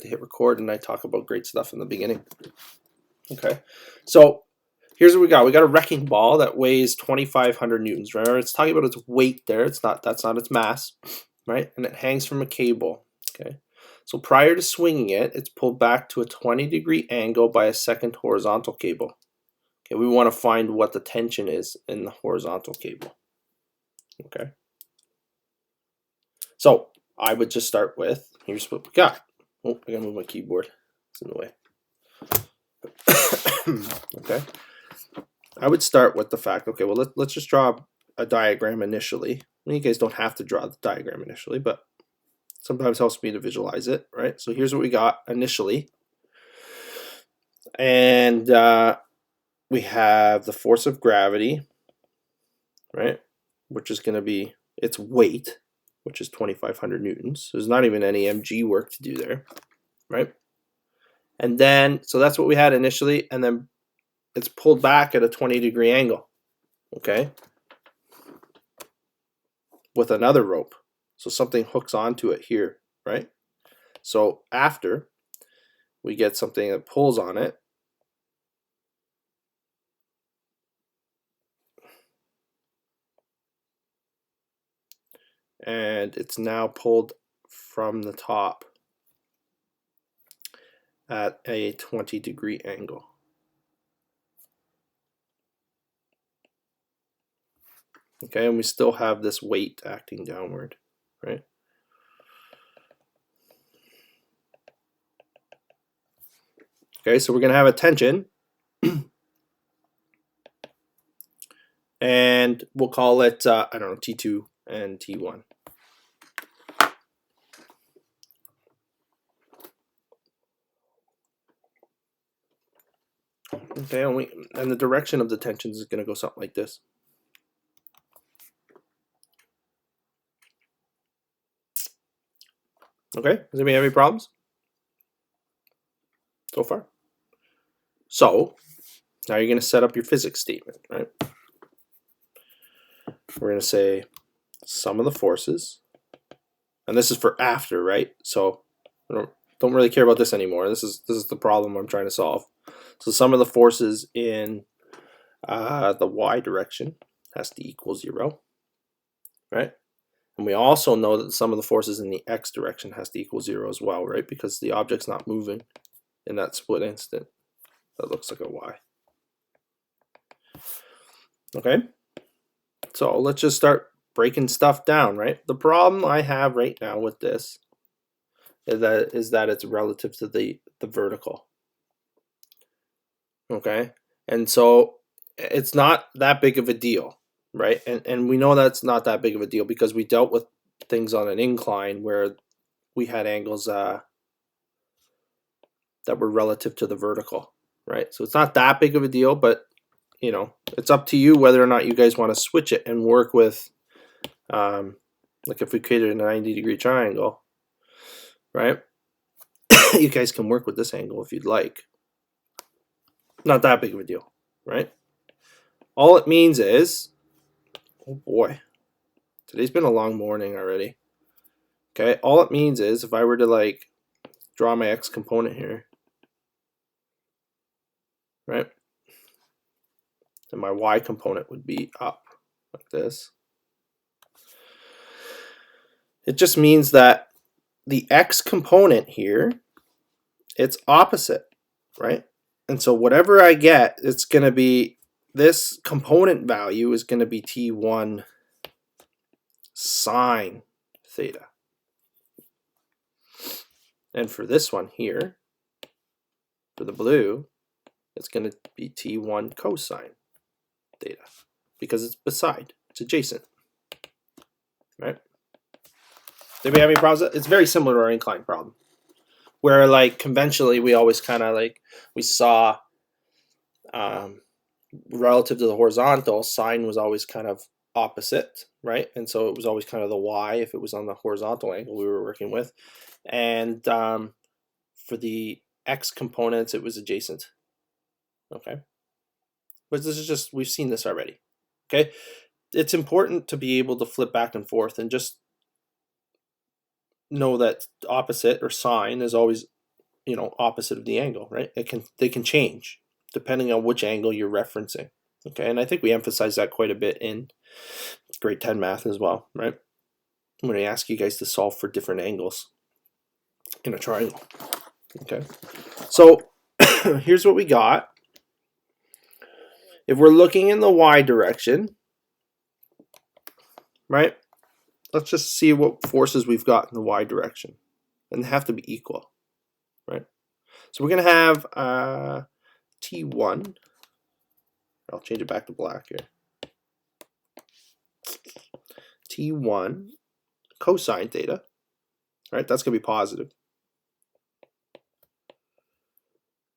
to hit record and I talk about great stuff in the beginning. Okay, so here's what we got. We got a wrecking ball that weighs 2,500 newtons. Remember, it's talking about its weight there. That's not its mass, right? And it hangs from a cable. Okay, so prior to swinging it, it's pulled back to a 20-degree angle by a second horizontal cable. Okay, we want to find what the tension is in the horizontal cable. Okay, so I would just start with, here's what we got. Oh, I gotta move my keyboard. It's in the way. Okay, I would start with the fact, okay, well, let's just draw a diagram initially. You guys don't have to draw the diagram initially, but sometimes helps me to visualize it, right? So here's what we got initially. And we have the force of gravity, right? Which is going to be its weight, which is 2,500 newtons. So there's not even any mg work to do there, right? And then, so that's what we had initially, and then it's pulled back at a 20-degree angle, okay? With another rope. So something hooks onto it here, right? So after, we get something that pulls on it. And it's now pulled from the top at a 20-degree angle. Okay, and we still have this weight acting downward, right? Okay, so we're going to have a tension. And we'll call it, I don't know, T2 and T1. Okay, and the direction of the tensions is going to go something like this. Okay, does anybody have any problems so far? So, now you're going to set up your physics statement, right? We're going to say sum of the forces, and this is for after, right? So, I don't really care about this anymore. This is the problem I'm trying to solve. So, sum of the forces in the y direction has to equal 0, right? And we also know that the sum of the forces in the x direction has to equal 0 as well, right? Because the object's not moving in that split instant. That looks like a y. Okay? So let's just start breaking stuff down, right? The problem I have right now with this is that it's relative to the vertical. Okay? And so it's not that big of a deal, right? And we know that's not that big of a deal because we dealt with things on an incline where we had angles that were relative to the vertical, right? So it's not that big of a deal, but you know, it's up to you whether or not you guys want to switch it and work with, like if we created a 90-degree triangle, right? You guys can work with this angle if you'd like. Not that big of a deal, right? All it means is, oh boy, today's been a long morning already. Okay, all it means is if I were to like draw my x component here, right? And my y component would be up like this. It just means that the x component here, it's opposite, right? And so whatever I get, it's going to be, this component value is going to be T1 sine theta. And for this one here, for the blue, it's going to be T1 cosine theta because it's beside, it's adjacent, right? Did we have any problems? It's very similar to our incline problem, where like conventionally we always kind of like, we saw relative to the horizontal, sine was always kind of opposite, right? And so it was always kind of the y if it was on the horizontal angle we were working with. And for the x components, it was adjacent. Okay. But this is just, we've seen this already. Okay. It's important to be able to flip back and forth and just know that opposite or sine is always opposite of the angle, right? They can change depending on which angle you're referencing. Okay, and I think we emphasize that quite a bit in grade 10 math as well, right? When I ask you guys to solve for different angles in a triangle. Okay, so here's what we got. If we're looking in the y direction, right? Let's just see what forces we've got in the y direction, and they have to be equal, right? So we're going to have T1. I'll change it back to black here. T1 cosine theta, right? That's going to be positive.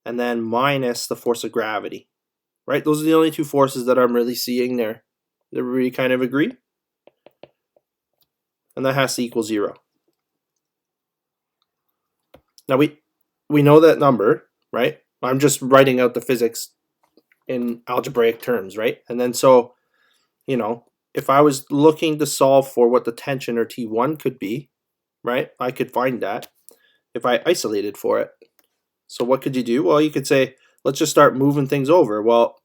And then minus the force of gravity, right? Those are the only two forces that I'm really seeing there. Does everybody kind of agree? And that has to equal 0. Now we know that number, right? I'm just writing out the physics in algebraic terms, right? And then so, if I was looking to solve for what the tension or T1 could be, right? I could find that if I isolated for it. So what could you do? Well, you could say, let's just start moving things over. Well,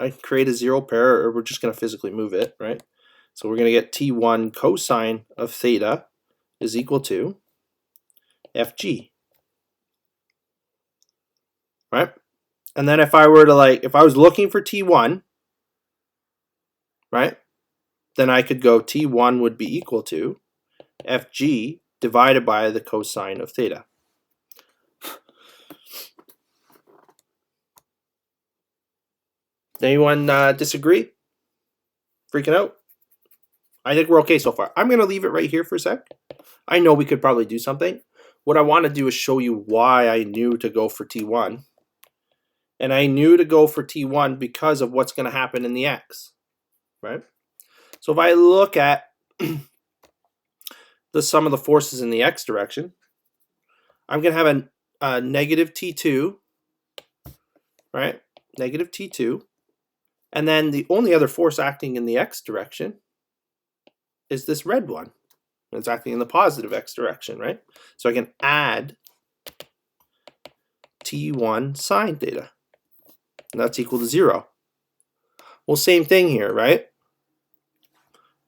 I can create a 0 pair, or we're just going to physically move it, right? So we're going to get T1 cosine of theta is equal to Fg, right? And then if I were to if I was looking for T1, right, then I could go T1 would be equal to Fg divided by the cosine of theta. Anyone disagree? Freaking out? I think we're okay so far. I'm going to leave it right here for a sec. I know we could probably do something. What I want to do is show you why I knew to go for T1. And I knew to go for T1 because of what's going to happen in the x, right? So if I look at the sum of the forces in the x direction, I'm going to have a negative T2, right? Negative T2. And then the only other force acting in the x direction is this red one. It's acting in the positive x direction, right? So I can add T1 sine theta. And that's equal to 0. Well, same thing here, right?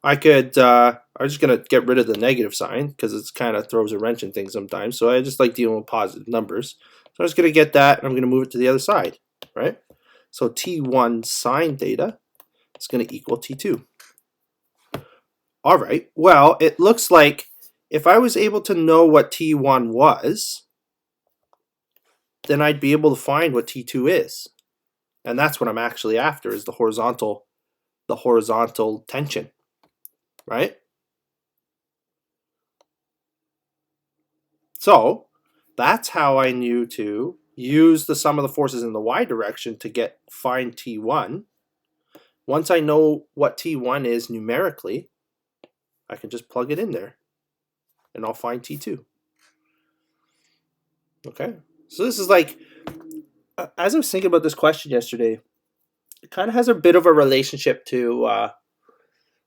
I could, I'm just going to get rid of the negative sign because it kind of throws a wrench in things sometimes. So I just like dealing with positive numbers. So I'm just going to get that and I'm going to move it to the other side, right? So T1 sine theta is going to equal T2. All right, well, it looks like if I was able to know what T1 was, then I'd be able to find what T2 is. And that's what I'm actually after, is the horizontal tension, right? So that's how I knew to use the sum of the forces in the y direction to find T1. Once I know what T1 is numerically, I can just plug it in there and I'll find T2. Okay, so this is as I was thinking about this question yesterday, it kind of has a bit of a relationship to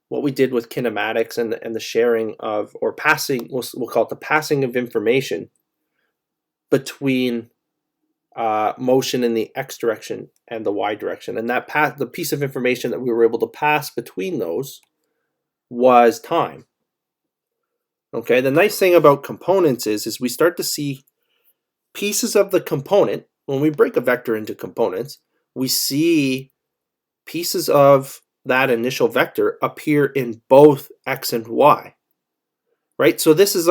what we did with kinematics and the sharing of, or passing, we'll call it the passing of information between motion in the x direction and the y direction. And the piece of information that we were able to pass between those was time. Okay, the nice thing about components is we start to see pieces of the component. When we break a vector into components, we see pieces of that initial vector appear in both x and y, right? So this is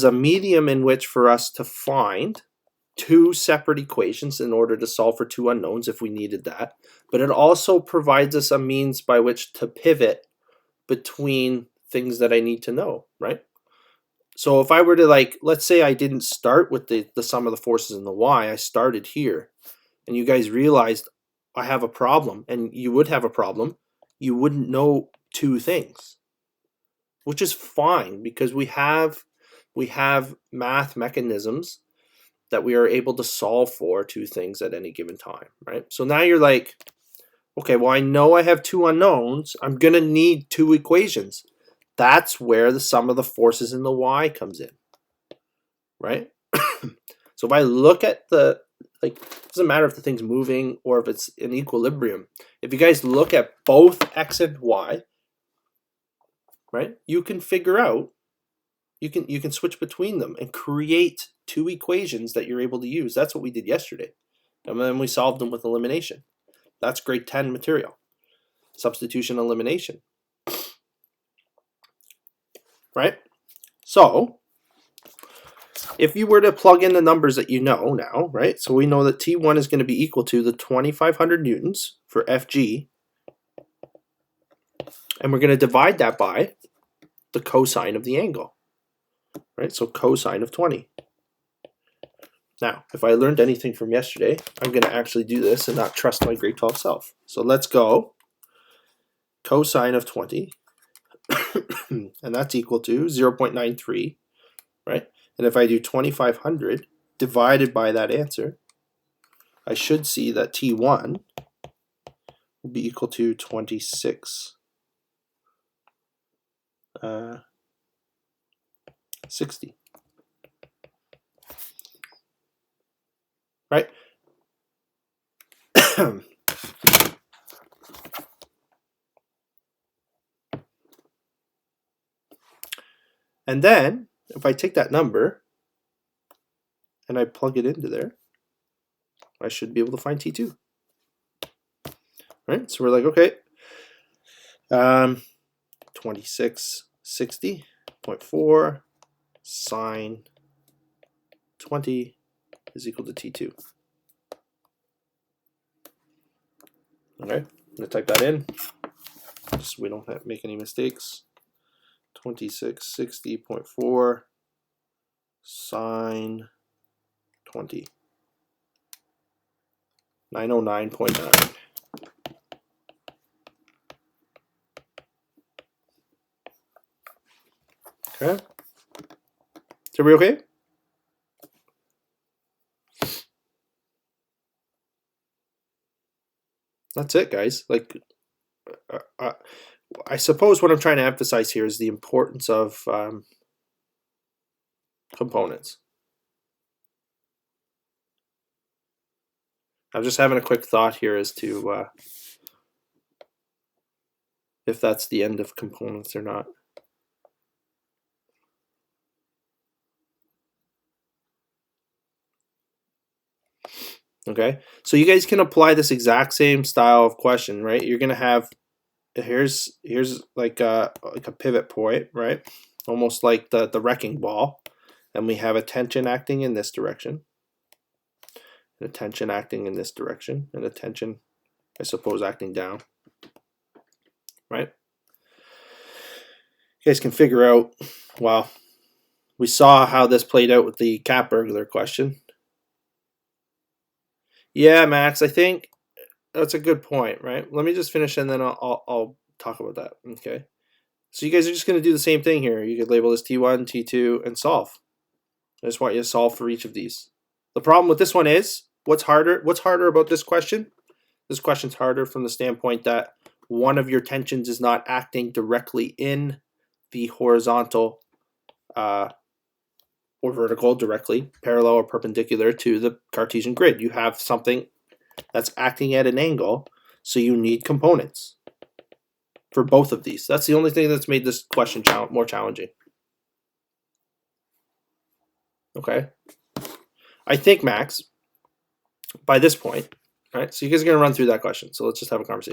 a medium in which for us to find two separate equations in order to solve for two unknowns if we needed that. But it also provides us a means by which to pivot between things that I need to know, right? So if I were to let's say I didn't start with the sum of the forces in the y, I started here, and you guys realized I have a problem, and you would have a problem, you wouldn't know two things, which is fine because we have math mechanisms that we are able to solve for two things at any given time, right? So now you're like, okay, well, I know I have two unknowns. I'm going to need two equations. That's where the sum of the forces in the y comes in, right? So if I look at the, like, it doesn't matter if the thing's moving or if it's in equilibrium. If you guys look at both x and y, right, you can figure out, you can switch between them and create two equations that you're able to use. That's what we did yesterday. And then we solved them with elimination. That's grade 10 material. Substitution, elimination. Right? So, if you were to plug in the numbers that you know now, right? So we know that T1 is going to be equal to the 2,500 newtons for Fg. And we're going to divide that by the cosine of the angle. Right? So cosine of 20. Now, if I learned anything from yesterday, I'm going to actually do this and not trust my grade 12 self. So let's go cosine of 20, and that's equal to 0.93, right? And if I do 2,500 divided by that answer, I should see that T1 will be equal to 26. 60. Right? And then, if I take that number and I plug it into there, I should be able to find T2. Right? So we're like, okay, 2660.4 sine 20 is equal to T2. Okay, I'm going to type that in just so we don't make any mistakes. 2660.4 sine 20. 909.9. Okay. Is everybody okay? That's it, guys. Like, I suppose what I'm trying to emphasize here is the importance of components. I'm just having a quick thought here as to if that's the end of components or not. Okay, so you guys can apply this exact same style of question, right? You're gonna have, here's like a pivot point, right? Almost like the wrecking ball, and we have a tension acting in this direction, and a tension acting in this direction, and a tension, I suppose, acting down, right? You guys can figure out, well, we saw how this played out with the cat burglar question. Yeah, Max, I think that's a good point, right? Let me just finish and then I'll talk about that, okay? So you guys are just going to do the same thing here. You could label this T1, T2, and solve. I just want you to solve for each of these. The problem with this one is, what's harder about this question? This question's harder from the standpoint that one of your tensions is not acting directly in the horizontal or vertical, directly, parallel or perpendicular to the Cartesian grid. You have something that's acting at an angle, so you need components for both of these. That's the only thing that's made this question more challenging. Okay? I think, Max, by this point, all right, so you guys are going to run through that question, so let's just have a conversation.